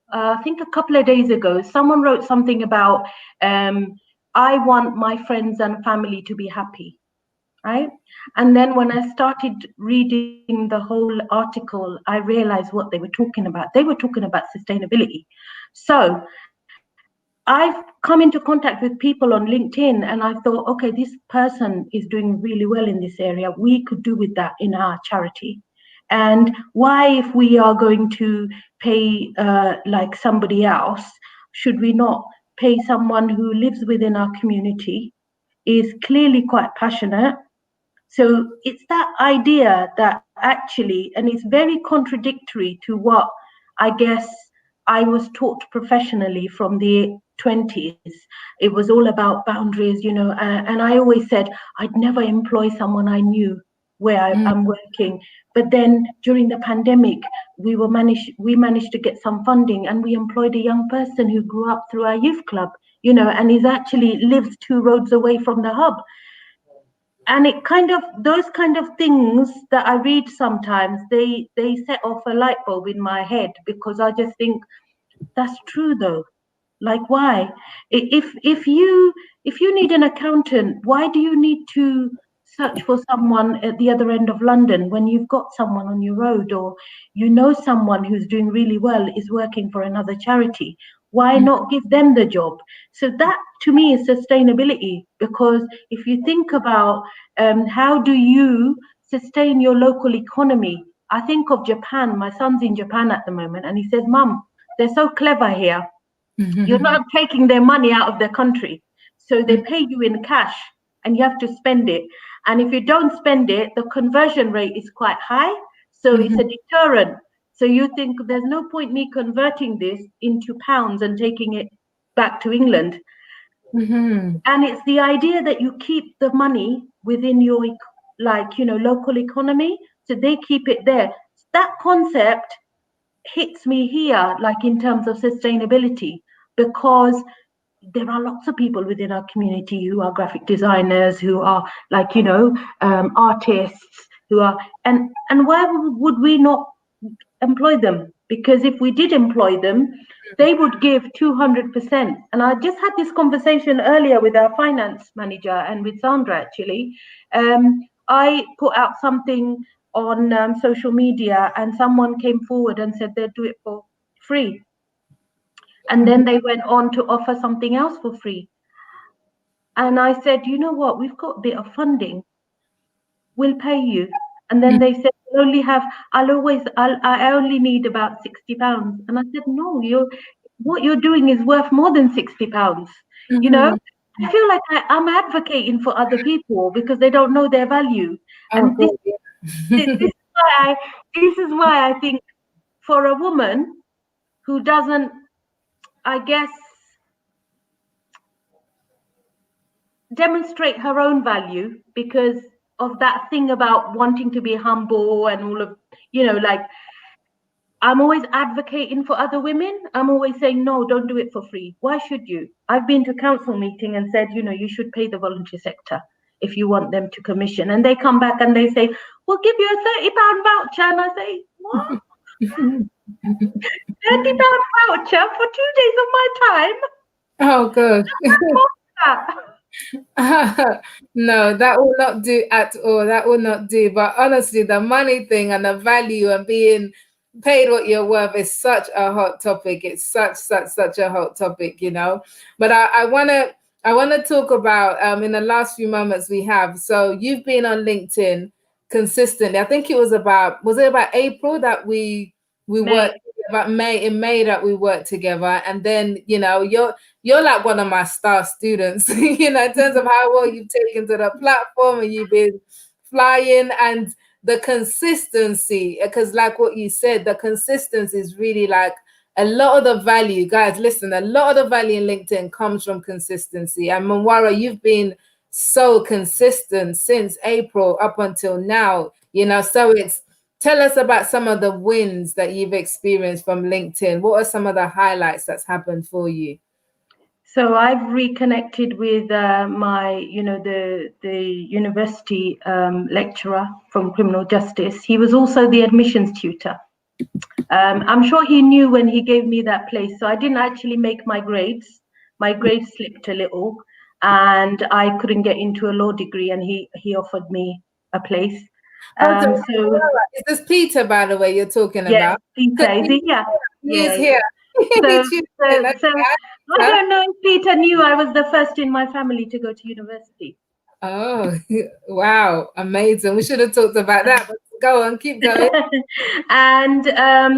I think a couple of days ago, someone wrote something about I want my friends and family to be happy, right? And then when I started reading the whole article, I realized what they were talking about. They were talking about sustainability. So I've come into contact with people on LinkedIn, and I thought, okay, this person is doing really well in this area. We could do with that in our charity. And why, if we are going to pay like somebody else, should we not pay someone who lives within our community, is clearly quite passionate? So it's that idea that actually, and it's very contradictory to what I guess I was taught professionally from the 20s. It was all about boundaries, and I always said I'd never employ someone I knew where I'm working. But then during the pandemic, we managed to get some funding, and we employed a young person who grew up through our youth club, and he's actually lives 2 roads away from the hub. And it kind of, those kind of things that I read sometimes, they set off a light bulb in my head, because I just think that's true though. Like, why? If you need an accountant, why do you need to search for someone at the other end of London when you've got someone on your road, or someone who's doing really well is working for another charity? Why not give them the job? So that to me is sustainability, because if you think about how do you sustain your local economy, I think of Japan. My son's in Japan at the moment, and he says, "Mum, they're so clever here. You're not taking their money out of their country. So they pay you in cash and you have to spend it. And if you don't spend it, the conversion rate is quite high. So it's a deterrent. So you think there's no point me converting this into pounds and taking it back to England." And it's the idea that you keep the money within your local economy. So they keep it there. That concept hits me here, like in terms of sustainability, because there are lots of people within our community who are graphic designers, who are artists, who are, and why would we not employ them? Because if we did employ them, they would give 200%. And I just had this conversation earlier with our finance manager and with Sandra actually. I put out something on social media, and someone came forward and said they'd do it for free. And then they went on to offer something else for free. And I said, you know what, we've got a bit of funding, we'll pay you. And then they said, I only need about £60. And I said, no, what you're doing is worth more than £60. You know, I feel like I'm advocating for other people because they don't know their value. Oh, And God, this is why I think for a woman who doesn't, I guess, demonstrate her own value because of that thing about wanting to be humble and all of, like, I'm always advocating for other women. I'm always saying, no, don't do it for free. Why should you? I've been to council meeting and said, you should pay the volunteer sector if you want them to commission. And they come back and they say, we'll give you a £30 voucher. And I say, what? £30 voucher for 2 days of my time? oh, God. That. No, that will not do at all. That will not do. But honestly, the money thing and the value and being paid what you're worth is such a hot topic. It's such a hot topic, But I wanna talk about in the last few moments we have. So you've been on LinkedIn consistently. I think it was about April that we May. worked, about May that we worked together, and then you're like one of my star students, in terms of how well you've taken to the platform and you've been flying, and the consistency, because like what you said, the consistency is really like a lot of the value, guys, listen, a lot of the value in LinkedIn comes from consistency. And Monwara, you've been so consistent since April up until now, so tell us about some of the wins that you've experienced from LinkedIn. What are some of the highlights that's happened for you? So I've reconnected with the university lecturer from criminal justice. He was also the admissions tutor. I'm sure he knew when he gave me that place. So I didn't actually make my grades. My grades slipped a little, and I couldn't get into a law degree. And he offered me a place. Oh, so So is this Peter, by the way, you're talking yes, about? Peter, is he? Yeah, He is yeah. here. So, He tuned in. so I don't know if Peter knew I was the first in my family to go to university. Oh, wow. Amazing. We should have talked about that, but go on, keep going. And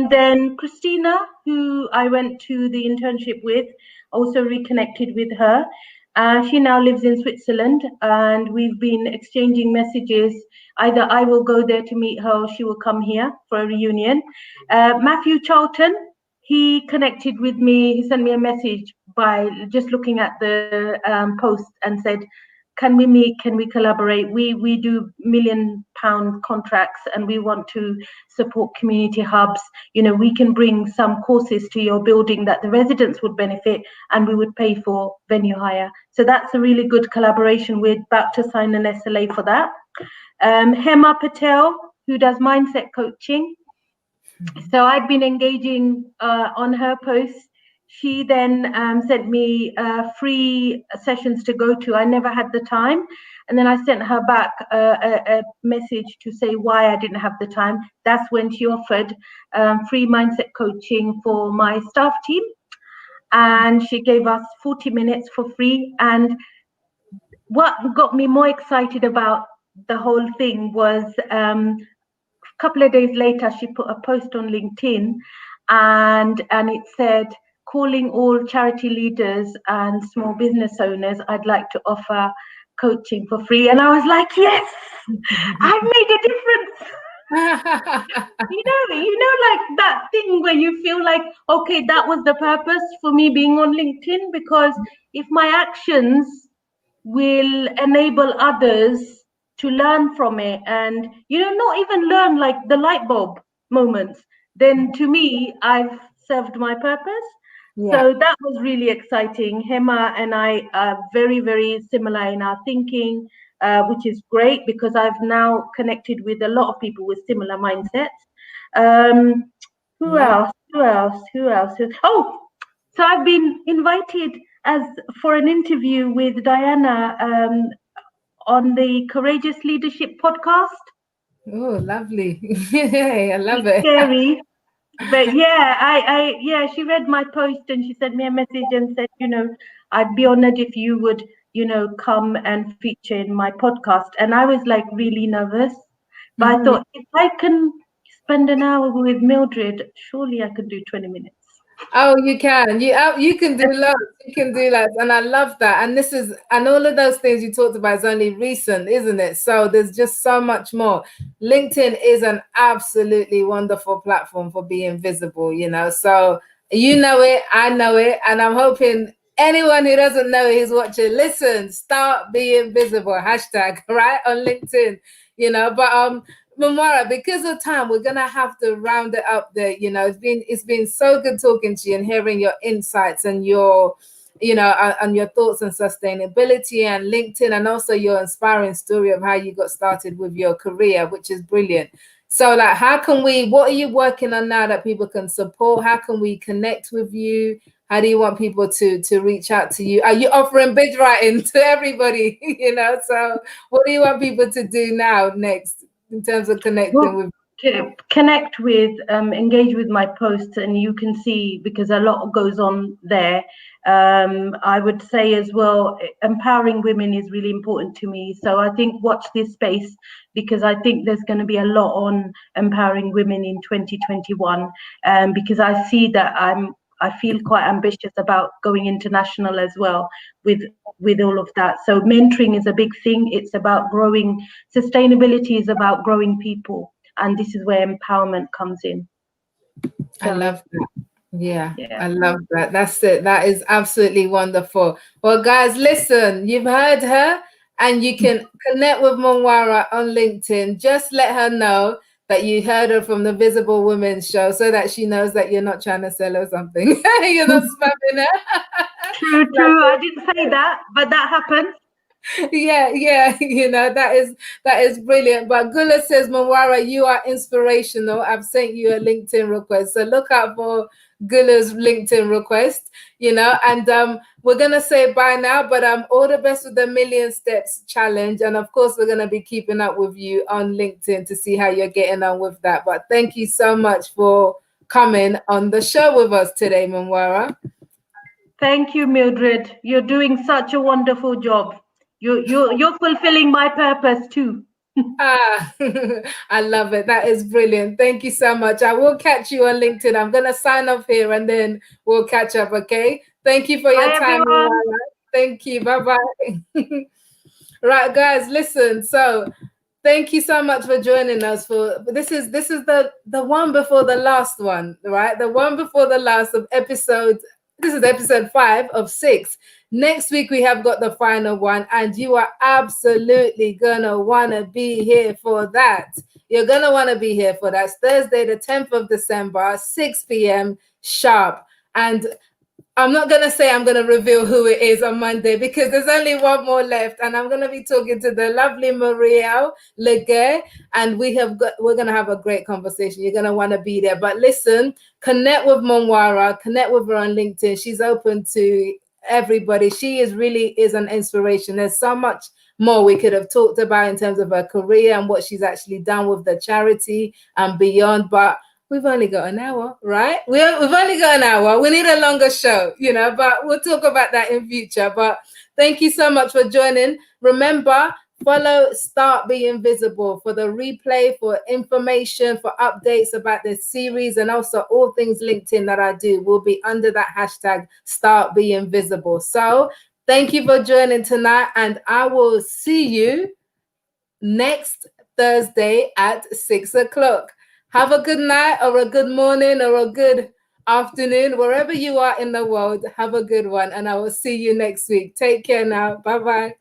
then Christina, who I went to the internship with, also reconnected with her. She now lives in Switzerland, and we've been exchanging messages. Either I will go there to meet her, or she will come here for a reunion. Matthew Charlton, he connected with me. He sent me a message by just looking at the post and said, can we meet? Can we collaborate? We do £1 million contracts, and we want to support community hubs. We can bring some courses to your building that the residents would benefit, and we would pay for venue hire. So that's a really good collaboration. We're about to sign an SLA for that. Hema Patel, who does mindset coaching. So I've been engaging on her posts. She then sent me free sessions to go to. I never had the time. And then I sent her back a message to say why I didn't have the time. That's when she offered free mindset coaching for my staff team. And she gave us 40 minutes for free. And what got me more excited about the whole thing was couple of days later, she put a post on LinkedIn, and it said, calling all charity leaders and small business owners, I'd like to offer coaching for free. And I was like, yes, I've made a difference. Like that thing where you feel like, okay, that was the purpose for me being on LinkedIn, because if my actions will enable others to learn from it, and not even learn, like the light bulb moments, then to me I've served my purpose. So that was really exciting. Hema and I are very, very similar in our thinking, which is great, because I've now connected with a lot of people with similar mindsets. Who else? Oh, so I've been invited as for an interview with Diana on the Courageous Leadership podcast. Oh, lovely. I love it. Scary. But yeah, she read my post and she sent me a message and said, I'd be honored if you would, come and feature in my podcast. And I was like really nervous. But I thought, if I can spend an hour with Mildred, surely I could do 20 minutes. Oh, you can. You can do loads. You can do loads, and I love that. And all of those things you talked about is only recent, isn't it? So there's just so much more. LinkedIn is an absolutely wonderful platform for being visible. So you know it, I know it, and I'm hoping anyone who doesn't know it who's watching, listen, start being visible. Hashtag right on LinkedIn. But Monwara, because of time, we're gonna have to round it up there. It's been so good talking to you and hearing your insights and your, and your thoughts on sustainability and LinkedIn, and also your inspiring story of how you got started with your career, which is brilliant. So, like, what are you working on now that people can support? How can we connect with you? How do you want people to reach out to you? Are you offering bid writing to everybody? So what do you want people to do now next in terms of connecting with? Connect with, engage with my posts, and you can see, because a lot goes on there. I would say as well, empowering women is really important to me. So I think watch this space, because I think there's going to be a lot on empowering women in 2021, because I see that I feel quite ambitious about going international as well with all of that. So mentoring is a big thing. It's about growing. Sustainability is about growing people. And this is where empowerment comes in. I love that. Yeah, Yeah. I love that. That's it. That is absolutely wonderful. Well, guys, listen, you've heard her, and you can connect with Monwara on LinkedIn. Just let her know that you heard her from the Visible Women show so that she knows that you're not trying to sell her something. You're not spamming her. True, true. I didn't say that, but that happens. Yeah, that is brilliant. But Gula says, Mawara, you are inspirational. I've sent you a LinkedIn request, so look out for Gula's LinkedIn request. And we're gonna say bye now, but all the best with the Million Steps challenge, and of course we're gonna be keeping up with you on LinkedIn to see how you're getting on with that. But thank you so much for coming on the show with us today, Mawara. Thank you, Mildred. You're doing such a wonderful job. You're fulfilling my purpose too. Ah, I love it. That is brilliant. Thank you so much. I will catch you on LinkedIn. I'm going to sign off here and then we'll catch up, okay? Thank you for your Bye, time, everyone. Luana. Thank you. Bye bye. Right, guys, listen. So, thank you so much for joining us for this is the one before the last one, right? The one before the last of episode. This is episode 5 of 6. Next week we have got the final one, and you are absolutely gonna want to be here for that. You're gonna want to be here for that. It's Thursday, the 10th of December, 6 p.m. sharp. And I'm not going to say I'm going to reveal who it is on Monday because there's only one more left, and I'm going to be talking to the lovely Maria Leguer, and we're going to have a great conversation. You're going to want to be there. But listen, connect with Monwara, connect with her on LinkedIn. She's open to everybody. She really is an inspiration. There's so much more we could have talked about in terms of her career and what she's actually done with the charity and beyond. But we've only got an hour, right? We've only got an hour. We need a longer show, but we'll talk about that in future. But thank you so much for joining. Remember, follow Start Being Visible for the replay, for information, for updates about this series, and also all things LinkedIn that I do will be under that hashtag Start Being Visible. So thank you for joining tonight, and I will see you next Thursday at 6 o'clock. Have a good night or a good morning or a good afternoon, wherever you are in the world. Have a good one, and I will see you next week. Take care now. Bye bye.